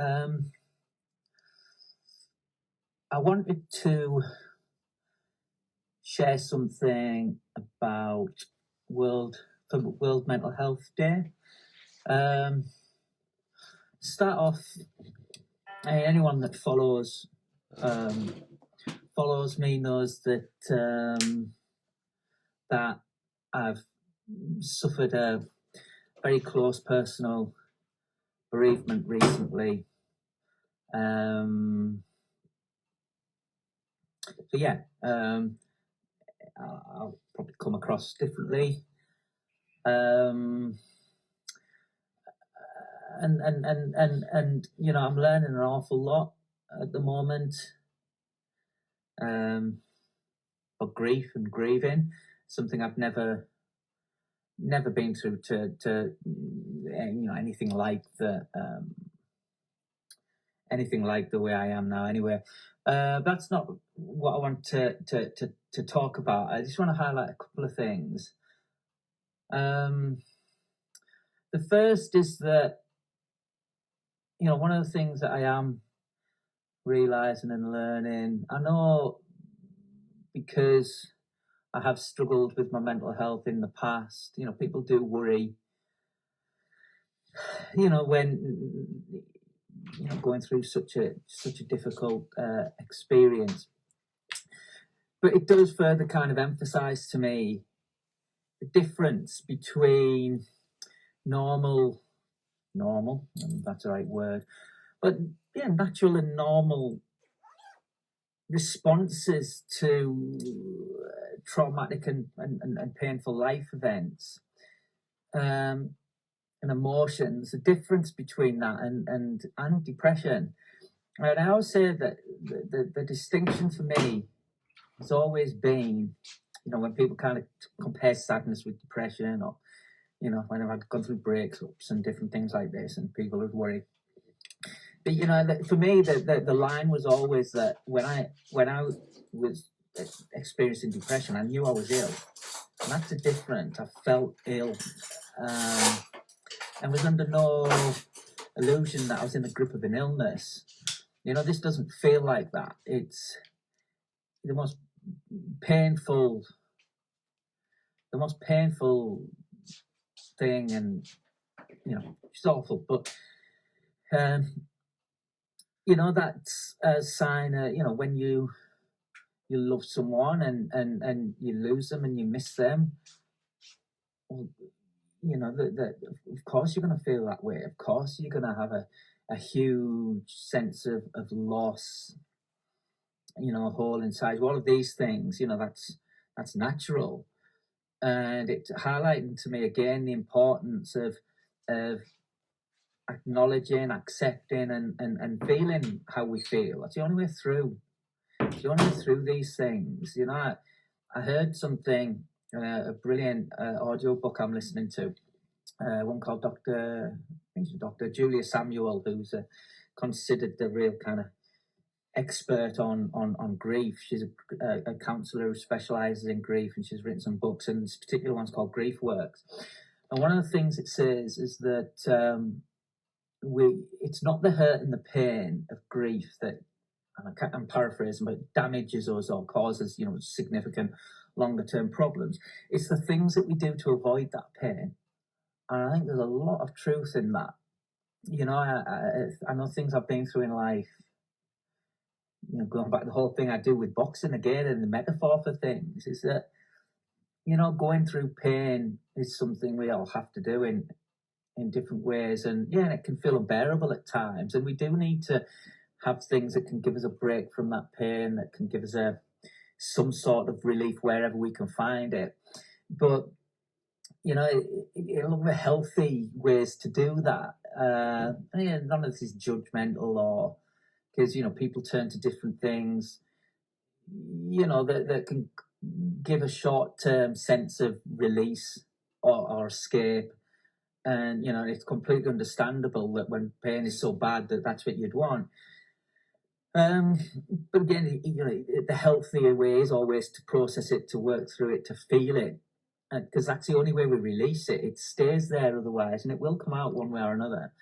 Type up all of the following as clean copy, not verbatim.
I wanted to share something about World Mental Health Day. Start off, anyone that follows me knows that that I've suffered a very close personal bereavement recently. So yeah, I'll probably come across differently. And you know, I'm learning an awful lot at the moment. Of grief and grieving, something I've never been through to you know, anything like the way I am now. Anyway, that's not what I want to talk about. I just want to highlight a couple of things. The first is that, you know, one of the things that I am realizing and learning, I know because I have struggled with my mental health in the past, you know, people do worry, you know, when, you know, going through such a difficult experience. But it does further kind of emphasize to me the difference between normal, that's the right word, but yeah, natural and normal responses to traumatic and painful life events and emotions. The difference between that and depression. And I always say that the distinction for me has always been, you know, when people kind of compare sadness with depression, or, you know, when I've gone through breakups and different things like this, and people would worry. But, you know, for me, the line was always that when I was experiencing depression, I knew I was ill. And that's different. I felt ill. And was under no illusion that I was in the grip of an illness. You know, this doesn't feel like that. It's the most painful thing, and, you know, it's awful. But you know, that's a sign. You know, when you love someone and you lose them and you miss them, well, you know, of course you're going to feel that way. Of course you're going to have a huge sense of loss, you know, a hole inside. All of these things, you know, that's natural. And it's highlighting to me again the importance of acknowledging, accepting, and feeling how we feel. That's the only way through. It's the only way through these things. You know, I heard something, a brilliant audio book I'm listening to, one called Dr. Julia Samuel, who's considered the real kind of expert on grief. She's a counsellor who specialises in grief, and she's written some books, and this particular one's called Grief Works. And one of the things it says is that it's not the hurt and the pain of grief that, and I'm paraphrasing, but damages us or causes, you know, significant longer term problems. It's the things that we do to avoid that pain. And I think there's a lot of truth in that. You know, I know things I've been through in life, you know, going back to the whole thing I do with boxing again, and the metaphor for things is that, you know, going through pain is something we all have to do in different ways. And yeah, it can feel unbearable at times. And we do need to have things that can give us a break from that pain, that can give us some sort of relief wherever we can find it. But, you know, look at healthy ways to do that. None of this is judgmental, or because, you know, people turn to different things, you know, that can give a short-term sense of release or escape. And, you know, it's completely understandable that when pain is so bad that that's what you'd want. But again, you know, the healthier way is always to process it, to work through it, to feel it, because that's the only way we release it. It stays there otherwise, and it will come out one way or another.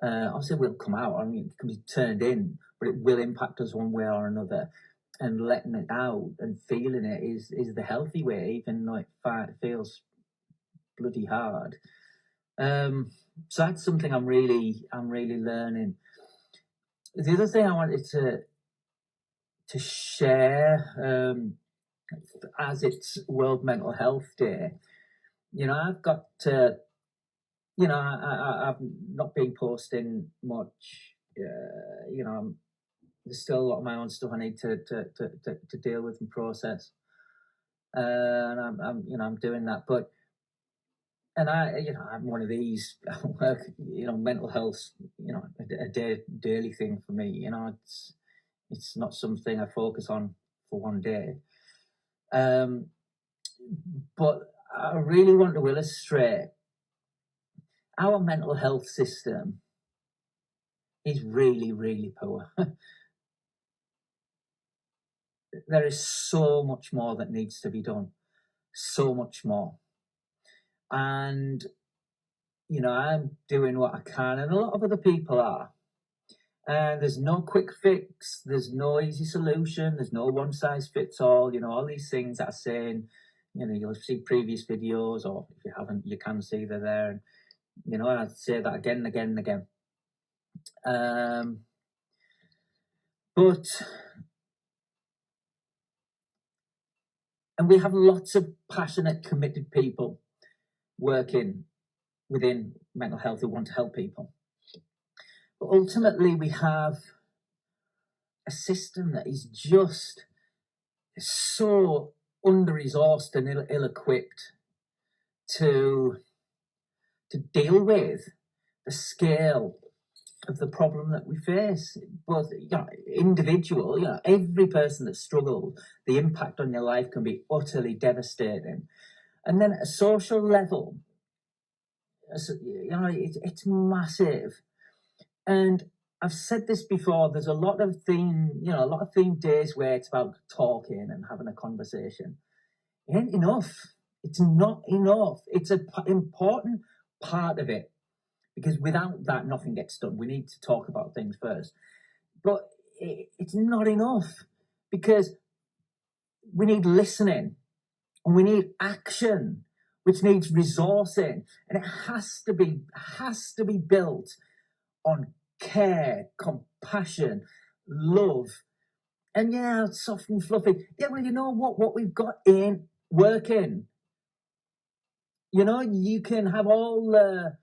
Obviously, it will come out. I mean, it can be turned in, but it will impact us one way or another. And letting it out and feeling it is the healthy way, even though it feels bloody hard. So that's something I'm really learning. The other thing I wanted to share, as it's World Mental Health Day, I've got I've not been posting much. There's still a lot of my own stuff I need to deal with and process, and I'm doing that. But I'm one of these. Mental health, a daily thing for me. It's not something I focus on for one day. But I really want to illustrate our mental health system is really, really poor. There is so much more that needs to be done, so much more. And, I'm doing what I can, and a lot of other people are. And there's no quick fix, there's no easy solution, there's no one size fits all, all these things that are saying, you'll see previous videos, or if you haven't, you can see they're there. And, I say that again and again and again. And we have lots of passionate, committed people working within mental health who want to help people. But ultimately, we have a system that is just so under-resourced and ill-equipped to deal with the scale of the problem that we face. Both individual, every person that struggles, the impact on your life can be utterly devastating. And then at a social level, it's massive. And I've said this before, there's a lot of theme days where it's about talking and having a conversation. It ain't enough. It's not enough. It's an important part of it, because without that, nothing gets done. We need to talk about things first. But it's not enough, because we need listening and we need action, which needs resourcing. And it has to be built on care, compassion, love. And it's soft and fluffy. Yeah, well, you know what we've got ain't working. You can have all the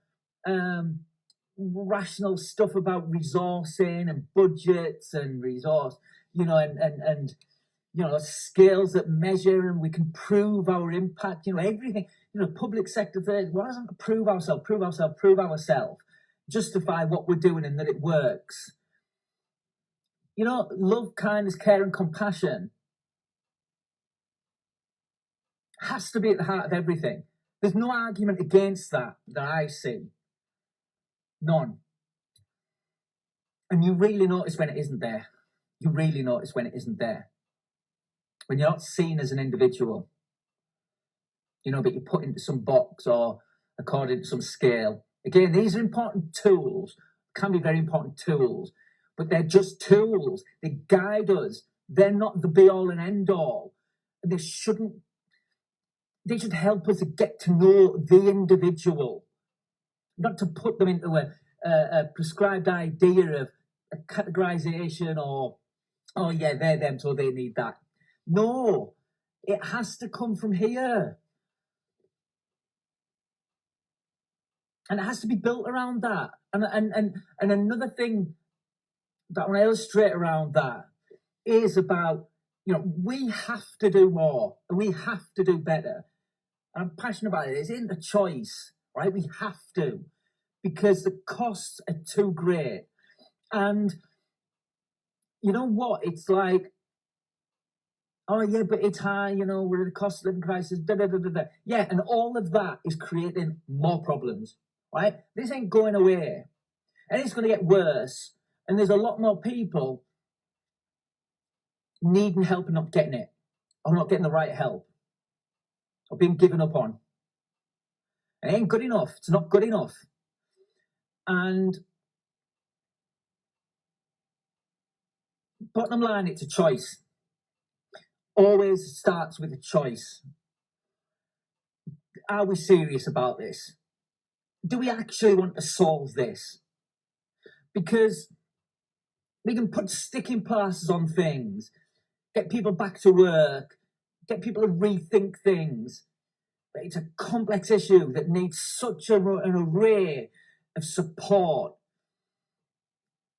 rational stuff about resourcing and budgets and resource, and scales that measure, and we can prove our impact, everything, public sector, what doesn't prove ourselves, justify what we're doing and that it works. Love, kindness, care and compassion has to be at the heart of everything. There's no argument against that I see. None. And you really notice when it isn't there. When you're not seen as an individual, but you're put into some box or according to some scale. Again, these are important tools, can be very important tools, but they're just tools. They guide us. They're not the be-all and end-all. They should help us to get to know the individual, not to put them into a prescribed idea of a categorization or, oh yeah, they're them, so they need that. No, it has to come from here. And it has to be built around that. And another thing that I want to illustrate around that is about, we have to do more and we have to do better. And I'm passionate about it. It isn't a choice, right? We have to, because the costs are too great. And you know what? It's like, oh yeah, but it's high, we're in a cost of living crisis, da, da, da, da, da. Yeah, and all of that is creating more problems, right? This ain't going away. And it's going to get worse. And there's a lot more people needing help and not getting it, or not getting the right help, or being given up on. It ain't good enough. It's not good enough. And Bottom line, it's a choice. Always starts with a choice. Are we serious about this? Do we actually want to solve this? Because we can put sticking plasters on things, get people back to work, get people to rethink things. But it's a complex issue that needs such an array of support.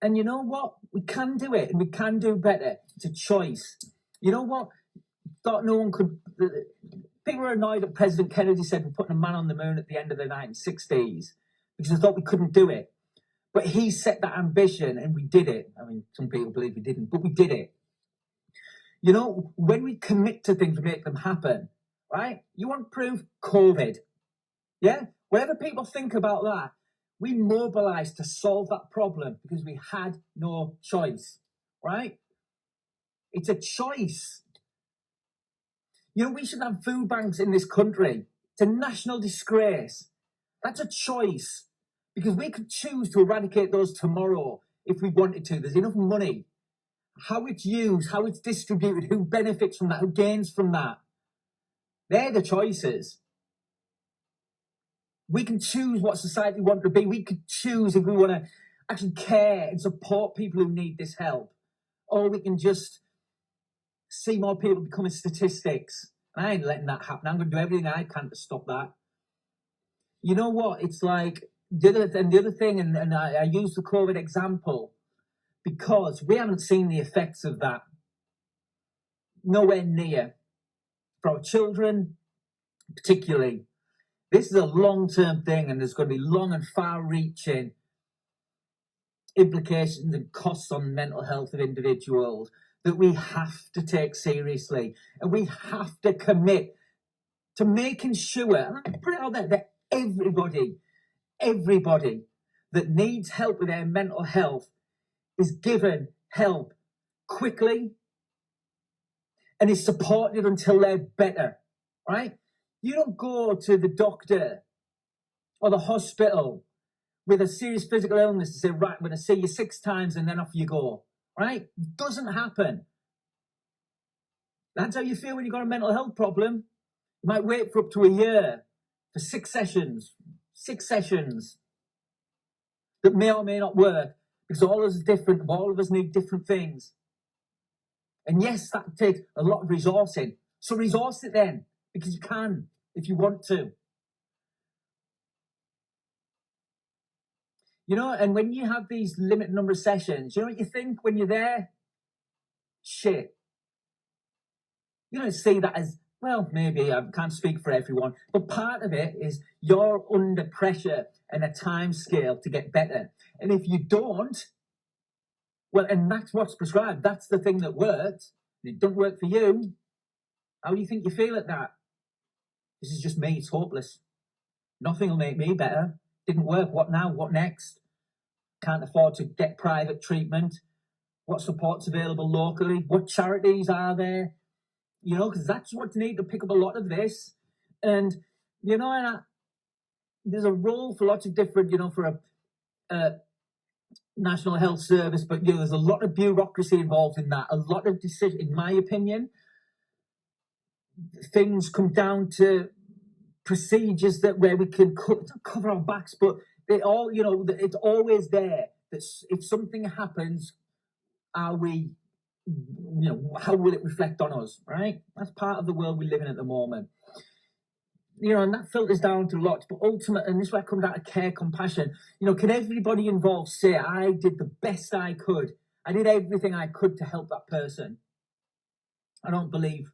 And you know what? We can do it, and we can do better. It's a choice. You know what? Thought no one could. People were annoyed that President Kennedy said we're putting a man on the moon at the end of the 1960s because they thought we couldn't do it. But he set that ambition, and we did it. I mean, some people believe we didn't, but we did it. You know, when we commit to things, we make them happen, right? You want proof? COVID. Yeah? Whatever people think about that, we mobilized to solve that problem because we had no choice, right? It's a choice. You know, we should have food banks in this country. It's a national disgrace. That's a choice because we could choose to eradicate those tomorrow if we wanted to. There's enough money. How it's used, how it's distributed, who benefits from that, who gains from that. They're the choices. We can choose what society we want to be. We could choose if we want to actually care and support people who need this help. Or we can just see more people becoming statistics. And I ain't letting that happen. I'm going to do everything I can to stop that. You know what? It's like the other thing, and I use the COVID example because we haven't seen the effects of that. Nowhere near. For our children, particularly, this is a long-term thing, and there's going to be long and far-reaching implications and costs on the mental health of individuals that we have to take seriously, and we have to commit to making sure, and I put it out there, that everybody that needs help with their mental health is given help quickly and is supported until they're better, right? You don't go to the doctor or the hospital with a serious physical illness to say, right, I'm going to see you 6 times and then off you go, right? It doesn't happen. That's how you feel when you've got a mental health problem. You might wait for up to a year for 6 sessions that may or may not work because all of us are different, all of us need different things. And yes, that takes a lot of resourcing. So resource it then, because you can, if you want to. You know, and when you have these limited number of sessions, you know what you think when you're there? Shit. You don't see that as, well, maybe I can't speak for everyone, but part of it is you're under pressure and a time scale to get better. And if you don't, well, and that's what's prescribed. That's the thing that works. It doesn't work for you. How do you think you feel at that? This is just me. It's hopeless. Nothing will make me better. Didn't work. What now? What next? Can't afford to get private treatment. What support's available locally? What charities are there? You know, because that's what you need to pick up a lot of this. And, you know, there's a role for lots of different, you know, for a National Health Service, but, you know, there's a lot of bureaucracy involved in that. A lot of decision, in my opinion, things come down to procedures that where we can cover our backs, but they all, you know, it's always there. That if something happens, are we, you know, how will it reflect on us, right? That's part of the world we live in at the moment. You know, and that filters down to lots, but ultimately, and this is where I come down to care, compassion. You know, can everybody involved say, I did the best I could. I did everything I could to help that person. I don't believe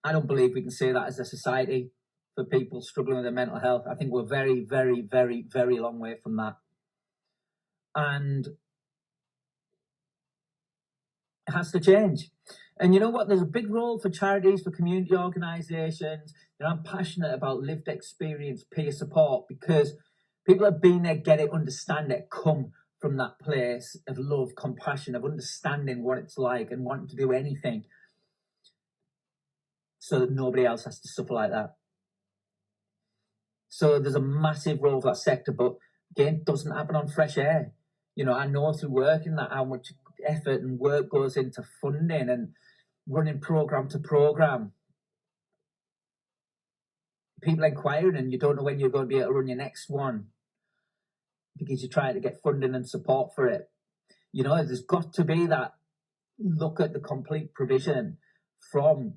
we can say that as a society for people struggling with their mental health. I think we're very, very, very, very long way from that. And it has to change. And you know what? There's a big role for charities, for community organisations. You know, I'm passionate about lived experience, peer support, because people have been there, get it, understand it, come from that place of love, compassion, of understanding what it's like and wanting to do anything so that nobody else has to suffer like that. So there's a massive role for that sector, but again, it doesn't happen on fresh air. You know, I know through working that how much effort and work goes into funding and running program to program. People inquiring and you don't know when you're going to be able to run your next one because you're trying to get funding and support for it. You know, there's got to be that look at the complete provision from,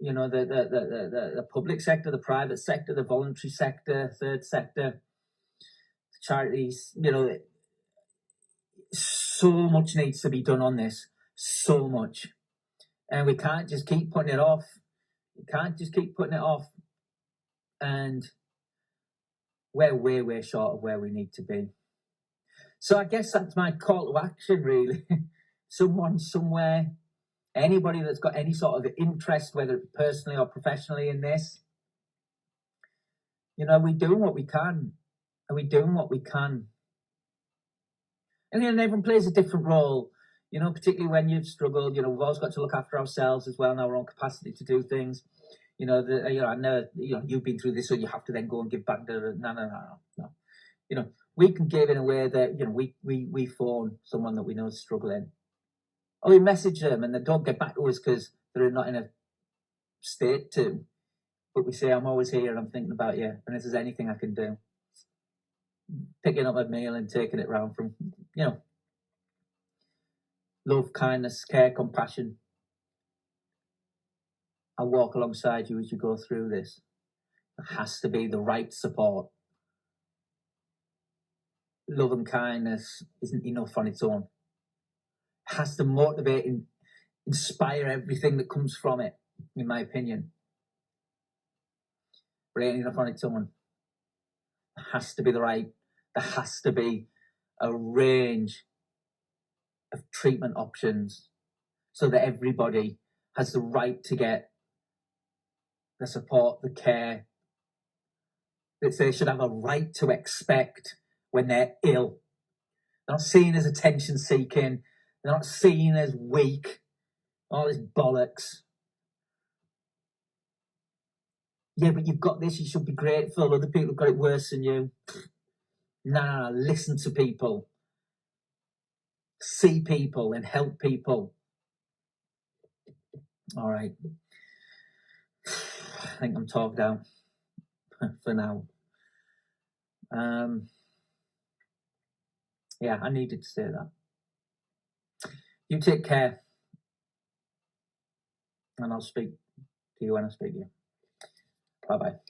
you know, the public sector, the private sector, the voluntary sector, third sector, charities. You know, so much needs to be done on this, so much. And we can't just keep putting it off. We can't just keep putting it off. And we're way short of where we need to be. So I guess that's my call to action, really. Someone, somewhere, anybody that's got any sort of interest, whether it be personally or professionally in this, you know, we're doing what we can. And we're doing what we can. And then everyone plays a different role, you know, particularly when you've struggled. You know, we've always got to look after ourselves as well and our own capacity to do things. You know, I know, you know, you've been through this, so you have to then go and give back to no. You know, we can give in a way that, you know, we phone someone that we know is struggling, or we message them and they don't get back to us because they're not in a state to. But we say, I'm always here and I'm thinking about you, and if there's anything I can do, picking up a meal and taking it round from, you know, love, kindness, care, compassion. I'll walk alongside you as you go through this. It has to be the right support. Love and kindness isn't enough on its own. It has to motivate and inspire everything that comes from it, in my opinion. But it ain't enough on its own. It has to be the right. There has to be a range of treatment options so that everybody has the right to get the support, the care that they should have a right to expect when they're ill. They're not seen as attention seeking. They're not seen as weak. All this bollocks. Yeah, but you've got this, you should be grateful. Other people have got it worse than you. Nah, listen to people. See people and help people. All right. I think I'm talked out for now. Yeah, I needed to say that. You take care. And I'll speak to you when I speak to you. Bye-bye.